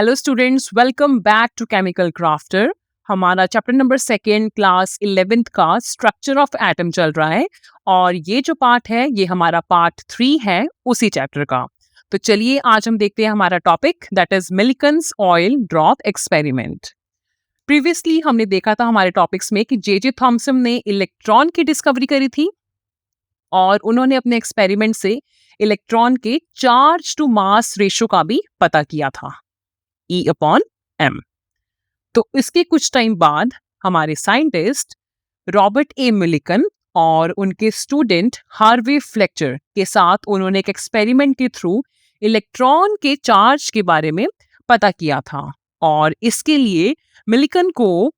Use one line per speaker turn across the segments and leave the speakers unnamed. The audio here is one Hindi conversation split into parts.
Hello students, welcome back to chemical crafter. हमारा चैप्टर नंबर 2 क्लास 11th का स्ट्रक्चर ऑफ एटम चल रहा है और ये जो पार्ट है ये हमारा पार्ट 3 है उसी चैप्टर का। तो चलिए आज हम देखते हैं हमारा topic, that is Millikan's oil drop experiment. Previously हमने देखा था हमारे टॉपिक्स में कि जे थॉमसन ने इलेक्ट्रॉन की डिस्कवरी करी थी और उन्होंने अपने एक्सपेरिमेंट से इलेक्ट्रॉन के चार्ज टू मास रेशियो का भी पता किया था, E/m। तो इसके कुछ टाइम बाद हमारे साइंटिस्ट रॉबर्ट ए मिलिकन और उनके स्टूडेंट हार्वे फ्लेक्चर के साथ उन्होंने एक एक्सपेरिमेंट के थ्रू इलेक्ट्रॉन के चार्ज के बारे में पता किया था और इसके लिए मिलिकन को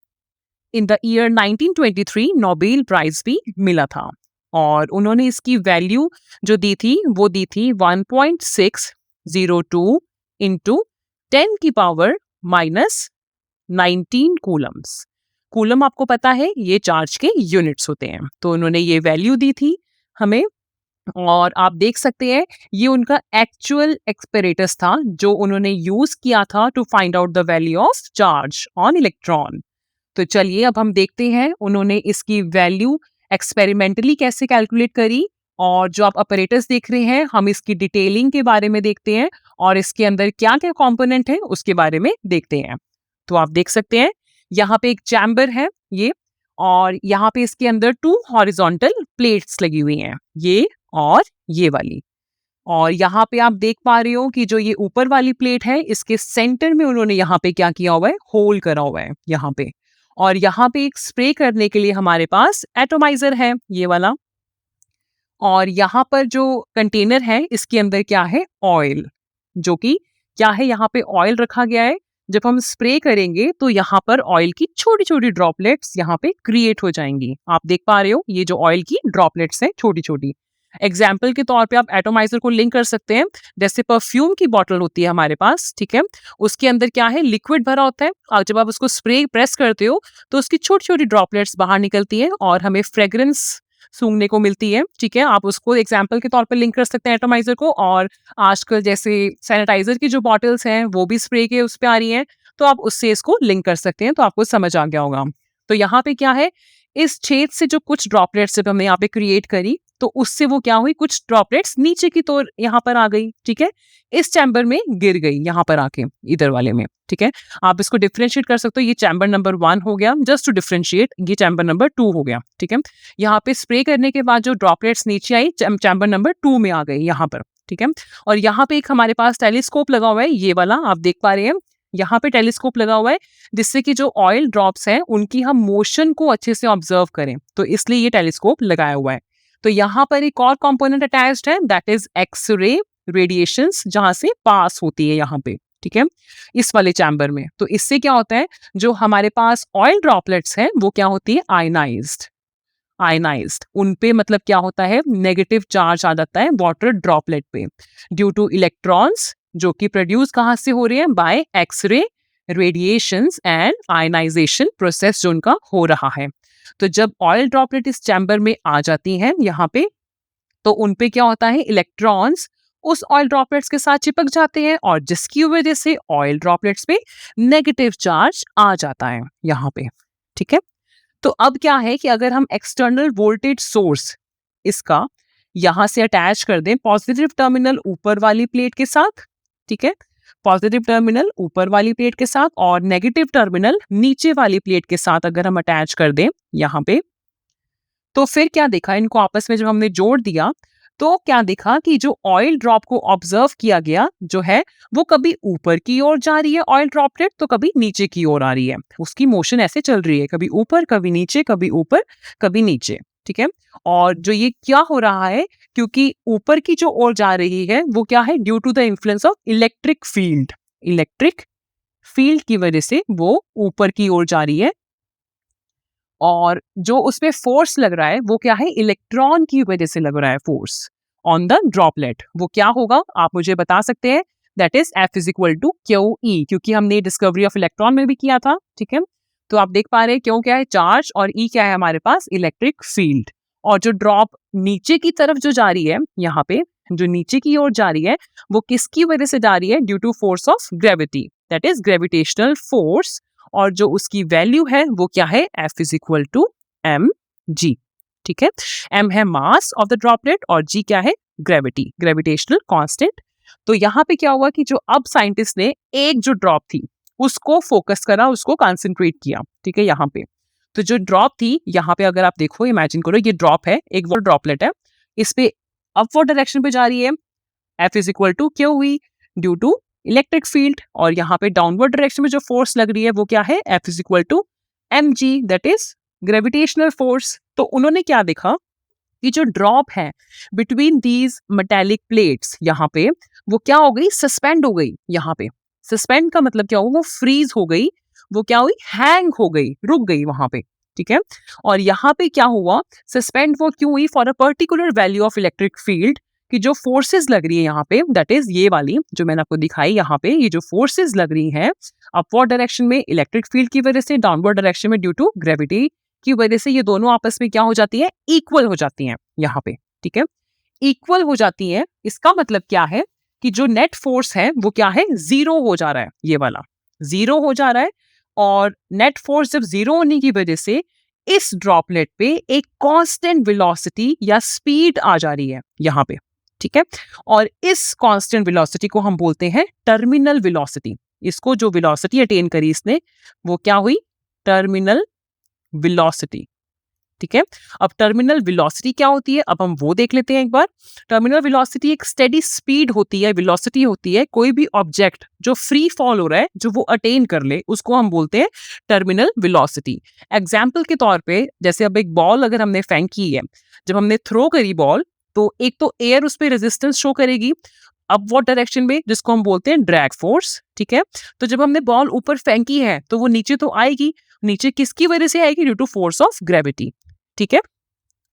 in the year 1923 Nobel prize भी मिला था और उन्होंने इसकी वैल्यू जो दी थी वो दी थी 1.602 इंटू 10 की पावर -19 कूलम्स। कूलम आपको पता है ये चार्ज के यूनिट्स होते हैं, तो उन्होंने ये वैल्यू दी थी हमें और आप देख सकते हैं ये उनका एक्चुअल एक्सपेरेटस था जो उन्होंने यूज किया था to find out the value of charge on electron. तो चलिए अब हम देखते हैं उन्होंने इसकी वैल्यू एक्सपेरिमेंटली कैसे कैलकुलेट करी और जो आप अपरेटस देख रहे हैं हम इसकी डिटेलिंग के बारे में देखते हैं और इसके अंदर क्या क्या कंपोनेंट है उसके बारे में देखते हैं। तो आप देख सकते हैं यहाँ पे एक चैम्बर है ये और यहाँ पे इसके अंदर 2 हॉरिजॉन्टल प्लेट्स लगी हुई हैं, ये और ये वाली। और यहाँ पे आप देख पा रहे हो कि जो ये ऊपर वाली प्लेट है इसके सेंटर में उन्होंने यहाँ पे क्या किया हुआ है, होल करा हुआ है यहाँ पे। और यहाँ पे एक स्प्रे करने के लिए हमारे पास एटोमाइजर है ये वाला। और यहाँ पर जो कंटेनर है इसके अंदर क्या है, ऑयल, जो कि क्या है यहाँ पे ऑयल रखा गया है। जब हम स्प्रे करेंगे तो यहाँ पर ऑयल की छोटी छोटी ड्रॉपलेट्स यहाँ पे क्रिएट हो जाएंगी। आप देख पा रहे हो ये जो ऑयल की ड्रॉपलेट्स हैं छोटी छोटी। एग्जाम्पल के तौर पे आप एटोमाइजर को लिंक कर सकते हैं, जैसे परफ्यूम की बॉटल होती है हमारे पास, ठीक है, उसके अंदर क्या है, लिक्विड भरा होता है और जब आप उसको स्प्रे प्रेस करते हो तो उसकी छोटी छोटी ड्रॉपलेट्स बाहर निकलती है और हमें फ्रेग्रेंस सूंघने को मिलती है, ठीक है। आप उसको एग्जाम्पल के तौर पर लिंक कर सकते हैं एटोमाइजर को। और आजकल जैसे सैनिटाइजर की जो बॉटल्स हैं वो भी स्प्रे के उस पे आ रही हैं, तो आप उससे इसको लिंक कर सकते हैं, तो आपको समझ आ गया होगा। तो यहाँ पे क्या है, इस छेद से जो कुछ ड्रॉपलेट्स जब हमने यहाँ पे क्रिएट करी तो उससे वो क्या हुई, कुछ ड्रॉपलेट्स नीचे की तौर यहाँ पर आ गई, ठीक है, इस चैम्बर में गिर गई यहाँ पर आके इधर वाले में, ठीक है। आप इसको डिफरेंशिएट कर सकते हो, ये चैम्बर नंबर 1 हो गया, जस्ट टू डिफरेंशिएट ये चैम्बर नंबर 2 हो गया, ठीक है। यहाँ पे स्प्रे करने के बाद जो ड्रॉपलेट्स नीचे आई चैम्बर नंबर 2 में आ गई यहाँ पर, ठीक है। और यहाँ पे एक हमारे पास टेलीस्कोप लगा हुआ है, ये वाला आप देख पा रहे हैं, यहाँ पे टेलीस्कोप लगा हुआ है जिससे कि जो ऑयल ड्रॉप्स हैं उनकी हम मोशन को अच्छे से ऑब्जर्व करें, तो इसलिए ये टेलीस्कोप लगाया हुआ है। तो यहाँ पर एक और कंपोनेंट अटैच्ड है, दैट इज एक्सरे रेडिएशंस, जहां से पास होती है यहाँ पे, ठीक है, इस वाले चैम्बर में। तो इससे क्या होता है, जो हमारे पास ऑयल ड्रॉपलेट्स हैं वो क्या होती है, आयनाइज्ड। उन पे मतलब क्या होता है, नेगेटिव चार्ज आ जाता है वाटर ड्रॉपलेट पे ड्यू टू इलेक्ट्रॉन्स जो कि प्रोड्यूस कहाँ से हो रहे हैं, by x-ray radiations and ionisation process जो उनका हो रहा है। तो जब ऑयल ड्रॉपलेट इस चैम्बर में आ जाती हैं यहाँ पे, तो उन पे क्या होता है, इलेक्ट्रॉन्स उस ऑयल ड्रॉपलेट्स के साथ चिपक जाते हैं और जिसकी वजह से ऑयल ड्रॉपलेट्स पे नेगेटिव चार्ज आ जाता है यहाँ पे, ठीक है। तो अब क्या है कि अगर हम एक्सटर्नल वोल्टेज सोर्स इसका यहां से अटैच कर दें पॉजिटिव टर्मिनल ऊपर वाली प्लेट के साथ, ठीक है, पॉजिटिव टर्मिनल ऊपर वाली प्लेट के साथ और नेगेटिव टर्मिनल नीचे वाली प्लेट के साथ अगर हम अटैच कर दें यहाँ पे, तो फिर क्या देखा, इनको आपस में जब हमने जोड़ दिया तो क्या देखा कि जो ऑयल ड्रॉप को ऑब्जर्व किया गया जो है वो कभी ऊपर की ओर जा रही है ऑयल ड्रॉपलेट, तो कभी नीचे की ओर आ रही है, उसकी मोशन ऐसे चल रही है, कभी ऊपर कभी नीचे, कभी ऊपर कभी नीचे, ठीक है। और जो ये क्या हो रहा है, क्योंकि ऊपर की जो ओर जा रही है वो क्या है, due to the influence of electric field की वजह से वो ऊपर की ओर जा रही है और जो उसपे फोर्स लग रहा है वो क्या है, इलेक्ट्रॉन की वजह से लग रहा है फोर्स ऑन द ड्रॉपलेट। वो क्या होगा आप मुझे बता सकते हैं, दैट इज F = QE, क्योंकि हमने डिस्कवरी ऑफ इलेक्ट्रॉन में भी किया था, ठीक है। तो आप देख पा रहे हैं क्यों क्या है, चार्ज, और E क्या है हमारे पास, इलेक्ट्रिक फील्ड। और जो ड्रॉप नीचे की तरफ जो जा रही है यहाँ पे, जो नीचे की ओर जा रही है वो किसकी वजह से जा रही है, due to force of gravity, that is gravitational force, और जो उसकी वैल्यू है वो क्या है, F is equal to mg। ठीक है, m है मास ऑफ द ड्रॉपलेट और g क्या है, ग्रेविटी, ग्रेविटेशनल कांस्टेंट। तो यहाँ पे क्या हुआ कि जो अब साइंटिस्ट ने एक जो ड्रॉप थी उसको फोकस करा, उसको कंसंट्रेट किया। ठीक है, यहाँ पे तो जो ड्रॉप थी, यहाँ पे अगर आप देखो, इमेजिन करो ये ड्रॉप है, एक वो ड्रॉपलेट है, इस पे अपवर्ड डायरेक्शन पे जा रही है, F is equal to q v due to electric field, और यहाँ पे डाउनवर्ड डायरेक्शन में जो फोर्स लग रही है वो क्या है, F is equal to mg that is gravitational force. तो उन्होंने क्या देखा कि जो ड्रॉप है बिटवीन दीज मेटेलिक प्लेट्स, यहाँ पे वो क्या हो गई, सस्पेंड हो गई। यहाँ पे सस्पेंड का मतलब क्या हुआ, वो फ्रीज हो गई, वो क्या हुई, हैंग हो गई, रुक गई वहां पे। ठीक है, और यहाँ पे क्या हुआ, सस्पेंड वो क्यों हुई, for a particular value of electric field, कि जो फोर्सेस लग रही है यहाँ पे, दैट इज ये वाली जो मैंने आपको दिखाई, यहाँ पे ये जो फोर्सेस लग रही हैं अपवर्ड डायरेक्शन में इलेक्ट्रिक फील्ड की वजह से, डाउनवर्ड डायरेक्शन में ड्यू टू ग्रेविटी की वजह से, ये दोनों आपस में क्या हो जाती है, इक्वल हो जाती हैं यहाँ पे। ठीक है, इक्वल हो जाती है, इसका मतलब क्या है कि जो नेट फोर्स है वो क्या है, जीरो हो जा रहा है, ये वाला जीरो हो जा रहा है। और नेट फोर्स जब जीरो होने की वजह से इस ड्रॉपलेट पे एक कांस्टेंट वेलोसिटी या स्पीड आ जा रही है यहाँ पे। ठीक है, और इस कांस्टेंट वेलोसिटी को हम बोलते हैं टर्मिनल वेलोसिटी। इसको जो वेलोसिटी अटेन करी इसने वो क्या हुई, टर्मिनल वेलोसिटी। ठीक है, अब टर्मिनल वेलोसिटी क्या होती है, अब हम वो देख लेते हैं एक बार। टर्मिनल वेलोसिटी एक स्टेडी स्पीड होती है, वेलोसिटी होती है, कोई भी ऑब्जेक्ट जो फ्री फॉल हो रहा है, जो वो अटेन कर ले, उसको हम बोलते हैं टर्मिनल वेलोसिटी। एग्जाम्पल के तौर पे, जैसे अब एक बॉल अगर हमने फेंकी है, जब हमने थ्रो करी बॉल, तो एक तो एयर उस पर रेजिस्टेंस शो करेगी अपवर्ड डायरेक्शन में, जिसको हम बोलते हैं ड्रैग फोर्स। ठीक है, तो जब हमने बॉल ऊपर फेंकी है तो वो नीचे तो आएगी, नीचे किसकी वजह से आएगी, due to force of gravity. ठीक है,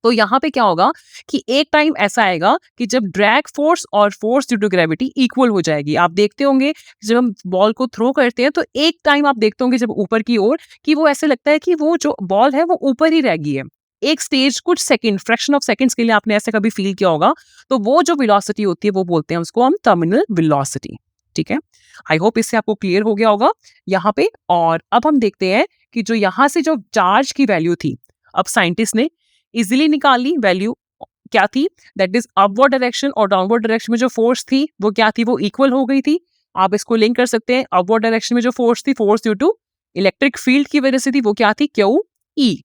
तो यहाँ पे क्या होगा कि एक टाइम ऐसा आएगा कि जब ड्रैग फोर्स और force due to gravity equal हो जाएगी। आप देखते होंगे जब हम बॉल को थ्रो करते हैं तो एक टाइम आप देखते होंगे जब ऊपर की ओर कि वो ऐसे लगता है कि वो जो बॉल है वो ऊपर ही रह गई है एक स्टेज, कुछ सेकंड, फ्रैक्शन ऑफ सेकंड्स के लिए आपने ऐसे कभी फील किया होगा। तो वो जो वेलोसिटी होती है वो बोलते हैं उसको हम टर्मिनल वेलोसिटी। ठीक है, आई होप इससे आपको क्लियर हो गया होगा यहाँ पे। और अब हम देखते हैं कि जो यहाँ से जो चार्ज की वैल्यू थी, अब साइंटिस्ट ने इजीली निकाली वैल्यू क्या थी, दैट इज अपवर्ड डायरेक्शन और डाउनवर्ड डायरेक्शन में जो फोर्स थी वो क्या थी, वो इक्वल हो गई थी। आप इसको लिंक कर सकते हैं, अपवर्ड डायरेक्शन में जो फोर्स थी, force due to electric field की वजह से थी, वो क्या थी, क्यू ई।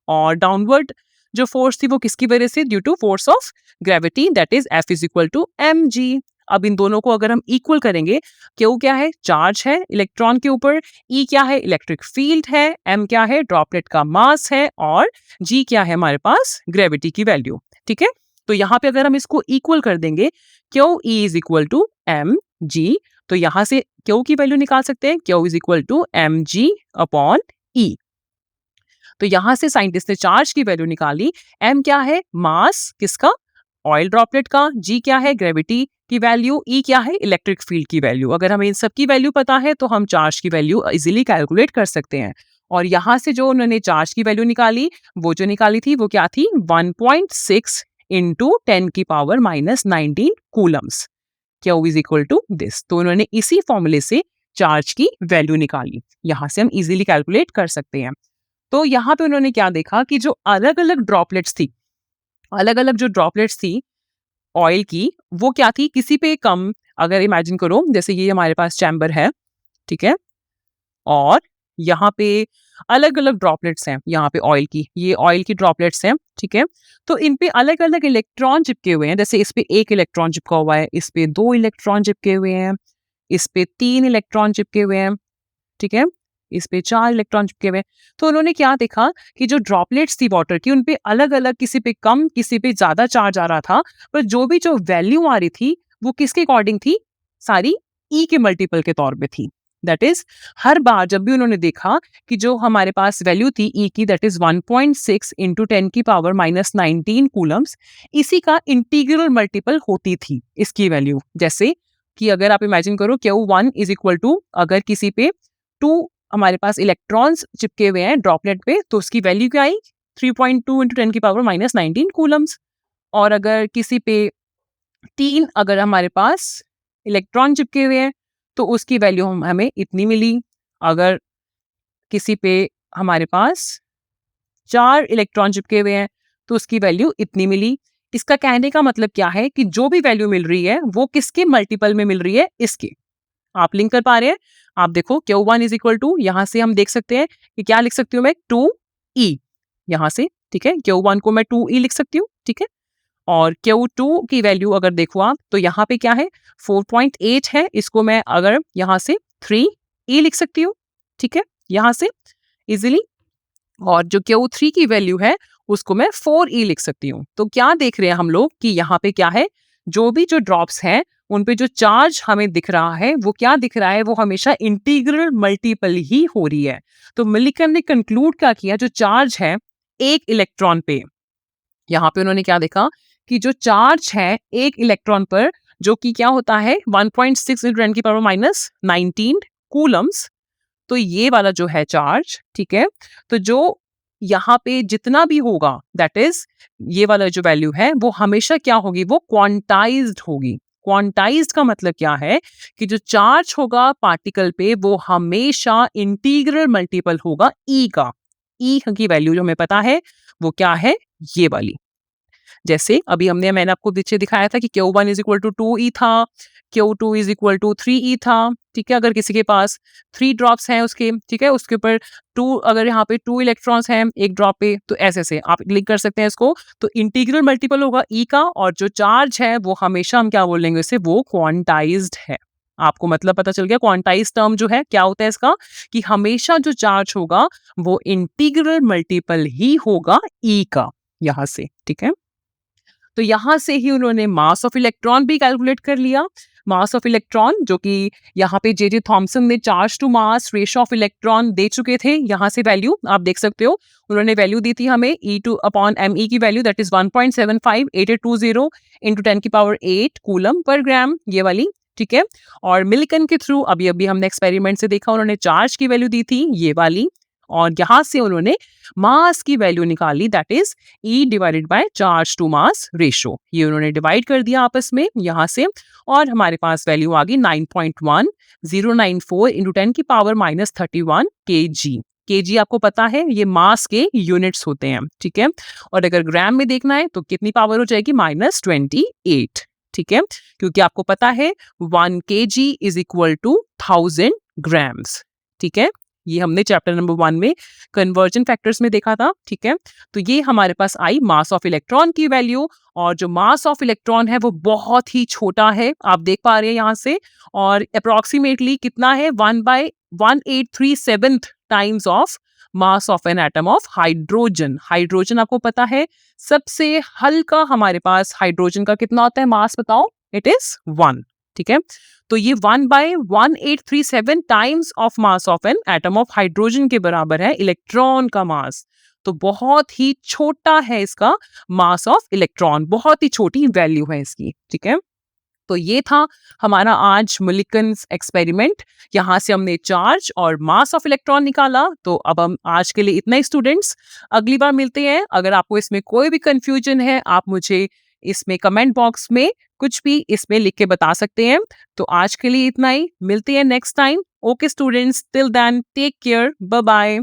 और डाउनवर्ड जो फोर्स थी वो किसकी वजह से, due to force of gravity, that is F is equal to mg। अब इन दोनों को अगर हम इक्वल करेंगे, क्यू क्या है, चार्ज है इलेक्ट्रॉन के ऊपर, ई क्या है, इलेक्ट्रिक फील्ड है, एम क्या है, ड्रॉपलेट का मास है, और जी क्या है, हमारे पास ग्रेविटी की वैल्यू। ठीक है, तो यहाँ पे अगर हम इसको इक्वल कर देंगे, q e is equal to m g, तो यहाँ से क्यू की वैल्यू निकाल सकते हैं, q is equal to m g upon e. तो यहां से साइंटिस्ट ने चार्ज की वैल्यू निकाली, एम क्या है, मास किसका, ऑयल ड्रॉपलेट का, जी क्या है, ग्रेविटी की वैल्यू, ई क्या है, इलेक्ट्रिक फील्ड की वैल्यू। अगर हमें इन सब की वैल्यू पता है तो हम चार्ज की वैल्यू इजीली कैलकुलेट कर सकते हैं। और यहां से जो उन्होंने चार्ज की वैल्यू निकाली, वो जो निकाली थी वो क्या थी, 1.6 इंटू 10 की power -19 coulombs, q is equal to this. तो उन्होंने इसी फॉर्मूले से चार्ज की वैल्यू निकाली, यहां से हम इजीली कैलकुलेट कर सकते हैं। तो यहाँ पे उन्होंने क्या देखा कि जो अलग अलग ड्रॉपलेट्स थी, अलग अलग जो ड्रॉपलेट्स थी ऑयल की, वो क्या थी, किसी पे कम, अगर इमेजिन करो जैसे ये हमारे पास चैम्बर है, ठीक है, और यहाँ पे अलग अलग ड्रॉपलेट्स हैं, यहाँ पे ऑयल की, ये ऑयल की ड्रॉपलेट्स हैं। ठीक है, तो इन पे अलग अलग इलेक्ट्रॉन चिपके हुए हैं, जैसे इस पे 1 इलेक्ट्रॉन चिपका हुआ है, इस पे 2 इलेक्ट्रॉन चिपके हुए हैं, इस पे 3 इलेक्ट्रॉन चिपके हुए हैं, ठीक है, इस पे 4 इलेक्ट्रॉन चिपके हुए। तो उन्होंने क्या देखा कि जो ड्रॉपलेट्स थी वाटर की, उन पे अलग अलग, किसी पे कम, किसी पे ज्यादा चार्ज आ रहा था, पर जो भी जो वैल्यू आ रही थी वो किसके अकॉर्डिंग थी, सारी ई के मल्टीपल के तौर पे थी। दैट इज हर बार जब भी उन्होंने देखा कि जो हमारे पास वैल्यू थी ई की, दैट इज 1.6 इंटू 10 की पावर -19 कूलम्स, इसी का इंटीग्रल मल्टीपल होती थी इसकी वैल्यू। जैसे कि अगर आप इमेजिन करो Q1 इज इक्वल टू, अगर किसी पे 2 हमारे पास इलेक्ट्रॉन्स चिपके हुए हैं ड्रॉपलेट पे, तो उसकी वैल्यू क्या आई, 3.2 इंटू 10 की पावर -19 कूलम्स। और अगर किसी पे 3 अगर हमारे पास इलेक्ट्रॉन चिपके हुए हैं, तो उसकी वैल्यू हमें इतनी मिली। अगर किसी पे हमारे पास 4 इलेक्ट्रॉन चिपके हुए हैं तो उसकी वैल्यू इतनी मिली। इसका कहने का मतलब क्या है कि जो भी वैल्यू मिल रही है वो किसके मल्टीपल में मिल रही है, इसके। आप लिंक कर पा रहे हैं? आप देखो Q1 इज इक्वल टू, यहां से हम देख सकते हैं कि क्या लिख सकती हूँ मैं, 2E यहां से, ठीक है। Q1 को मैं 2E लिख सकती हूँ, ठीक है। और Q2 की वैल्यू अगर देखो आप तो यहाँ पे क्या है, 4.8 है, इसको मैं अगर यहाँ से 3E लिख सकती हूँ, ठीक है, यहाँ से इजिली। और जो Q3 की वैल्यू है उसको मैं 4E लिख सकती हूँ। तो क्या देख रहे हैं हम लोग कि यहाँ पे क्या है, जो भी जो ड्रॉप्स हैं उन पे जो चार्ज हमें दिख रहा है वो क्या दिख रहा है, वो हमेशा इंटीग्रल मल्टीपल ही हो रही है। तो मिलिकन ने कंक्लूड क्या किया, जो चार्ज है एक इलेक्ट्रॉन पे, यहाँ पे उन्होंने क्या देखा कि जो चार्ज है एक इलेक्ट्रॉन पर, जो कि क्या होता है 1.6 × 10⁻⁹ कूलम्स। तो ये वाला जो है चार्ज, ठीक है, तो जो यहाँ पे जितना भी होगा दैट इज ये वाला जो वैल्यू है वो हमेशा क्या होगी, वो क्वांटाइज्ड होगी। क्वांटाइज्ड का मतलब क्या है कि जो चार्ज होगा पार्टिकल पे वो हमेशा इंटीग्रल मल्टीपल होगा ई का। ई की वैल्यू जो हमें पता है वो क्या है, ये वाली। जैसे अभी मैंने आपको पीछे दिखाया था कि Q1 is equal to 2E था, Q2 is equal to 3E था, ठीक है। अगर किसी के पास 3 ड्रॉप्स हैं उसके, ठीक है, उसके ऊपर 2, अगर यहाँ पे 2 इलेक्ट्रॉन्स हैं एक ड्रॉप पे, तो ऐसे से आप लिंक कर सकते हैं इसको। तो इंटीग्रल मल्टीपल होगा E का, और जो चार्ज है वो हमेशा हम क्या बोलेंगे इससे, वो क्वांटाइज्ड है। आपको मतलब पता चल गया क्वांटाइज टर्म जो है क्या होता है इसका, कि हमेशा जो चार्ज होगा वो इंटीग्रल मल्टीपल ही होगा E का, यहाँ से, ठीक है। तो यहां से ही उन्होंने मास ऑफ इलेक्ट्रॉन भी कैलकुलेट कर लिया। मास ऑफ इलेक्ट्रॉन जो कि यहाँ पे जे थॉमसन ने charge to mass ratio of electron दे चुके थे, यहाँ से वैल्यू आप देख सकते हो। उन्होंने वैल्यू दी थी हमें E2/me की value, that is 1.758820 into 10⁸ coulomb per gram, ये वाली, ठीक है। और मिल्कन के थ्रू अभी अभी हमने एक्सपेरिमेंट से देखा, उन्होंने चार्ज की वैल्यू दी थी ये वाली, और यहां से उन्होंने मास की वैल्यू निकाली, that is E divided by charge to mass ratio. ये उन्होंने डिवाइड कर दिया आपस में यहाँ से, और हमारे पास वैल्यू आ गई 9.1094 इंटू 10⁻31 kg। kg आपको पता है ये मास के यूनिट्स होते हैं, ठीक है। और अगर ग्राम में देखना है तो कितनी पावर हो जाएगी, -28, ठीक है, क्योंकि आपको पता है 1 kg is equal to 1000 grams, ठीक है। ये हमने चैप्टर नंबर 1 में कन्वर्जन फैक्टर्स में देखा था, ठीक है। तो ये हमारे पास आई मास ऑफ इलेक्ट्रॉन की वैल्यू, और जो मास ऑफ इलेक्ट्रॉन है वो बहुत ही छोटा है, आप देख पा रहे हैं यहाँ से, और अप्रोक्सीमेटली कितना है, 1/1837 times of mass of an atom of hydrogen. Hydrogen आपको पता है सबसे हल्का, हमारे पास हाइड्रोजन का कितना होता है मास, बताओ, इट इज 1, ठीक है। तो ये 1/1837 times of mass of an atom of hydrogen के बराबर है इलेक्ट्रॉन का मास। तो बहुत ही छोटा है इसका मास ऑफ इलेक्ट्रॉन, बहुत ही छोटी वैल्यू है इसकी, ठीक है। तो ये था हमारा आज मिलिकन्स एक्सपेरिमेंट। यहाँ से हमने चार्ज और मास ऑफ इलेक्ट्रॉन निकाला। तो अब हम आज के लिए इतना ही स्टूडेंट्स, अगली बार मिलते हैं। अगर आपको इसमें कोई भी कंफ्यूजन है आप मुझे इसमें कमेंट बॉक्स में कुछ भी इसमें लिख के बता सकते हैं। तो आज के लिए इतना ही, मिलते हैं next time. Okay students, till then take care, bye bye.